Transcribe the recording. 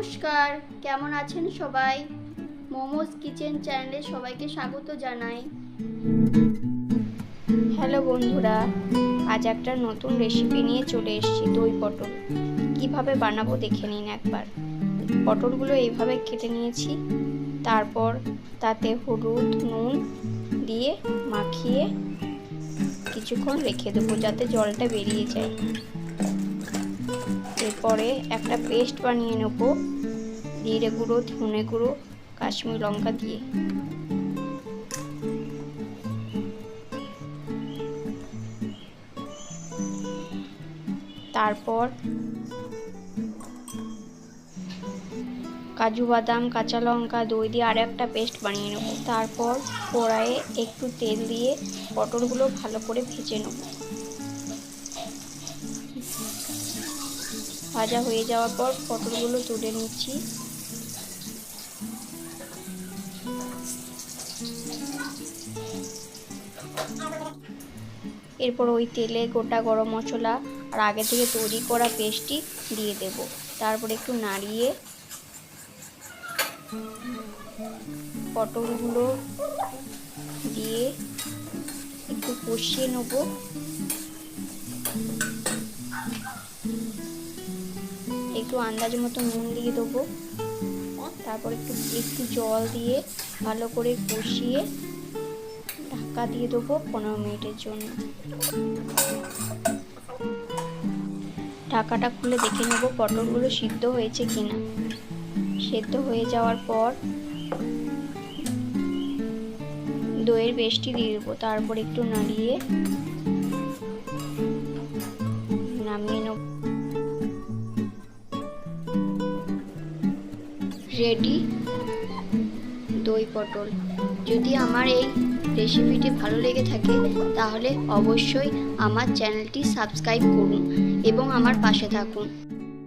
নমস্কার, কেমন আছেন সবাই? মোমোস কিচেন চ্যানেলে সবাইকে স্বাগত জানাই। হ্যালো বন্ধুরা, আজ একটা নতুন রেসিপি নিয়ে চলে এসেছি। দই পটল কিভাবে বানাবো দেখে নিন একবার। পটলগুলো এইভাবে কেটে নিয়েছি, তারপর তাতে হলুদ নুন দিয়ে মাখিয়ে কিছুক্ষণ রেখে দেবো যাতে জলটা বেরিয়ে যায়। এরপরে একটা পেস্ট বানিয়ে নেব জিরে গুঁড়ো, ধনে গুঁড়ো, কাশ্মীরি লঙ্কা দিয়ে। তারপর কাজু বাদাম, কাঁচা লঙ্কা, দই দিয়ে আর একটা পেস্ট বানিয়ে নেব। তারপর কড়াইয়ে একটু তেল দিয়ে পটলগুলো ভালো করে ভেজে নেব। ভাজা হয়ে যাওয়ার পর পটলগুলো তুলে নিচ্ছি। এরপর ওই তেলে গোটা গরম মশলা আর আগে থেকে তৈরি করা পেস্টটি দিয়ে দেব। তারপর একটু নাড়িয়ে পটলগুলো দিয়ে একটু কষিয়ে নেব। একটু আন্দাজ মতো নুন দিয়ে দেবো। তারপর একটু জল দিয়ে ভালো করে কষিয়ে ঢাকা দিয়ে দেবো 15 মিনিটের জন্য। ঢাকাটা খুলে দেখে নেব পটলগুলো সিদ্ধ হয়েছে কিনা। সেদ্ধ হয়ে যাওয়ার পর দইয়ের পেস্টটি দিয়ে দেবো। তারপর একটু নাড়িয়ে নামিয়ে নেব। রেডি দই পটল। যদি আমার এই রেসিপিটি ভালো লেগে থাকে তাহলে অবশ্যই আমার চ্যানেলটি সাবস্ক্রাইব করুন এবং আমার পাশে থাকুন।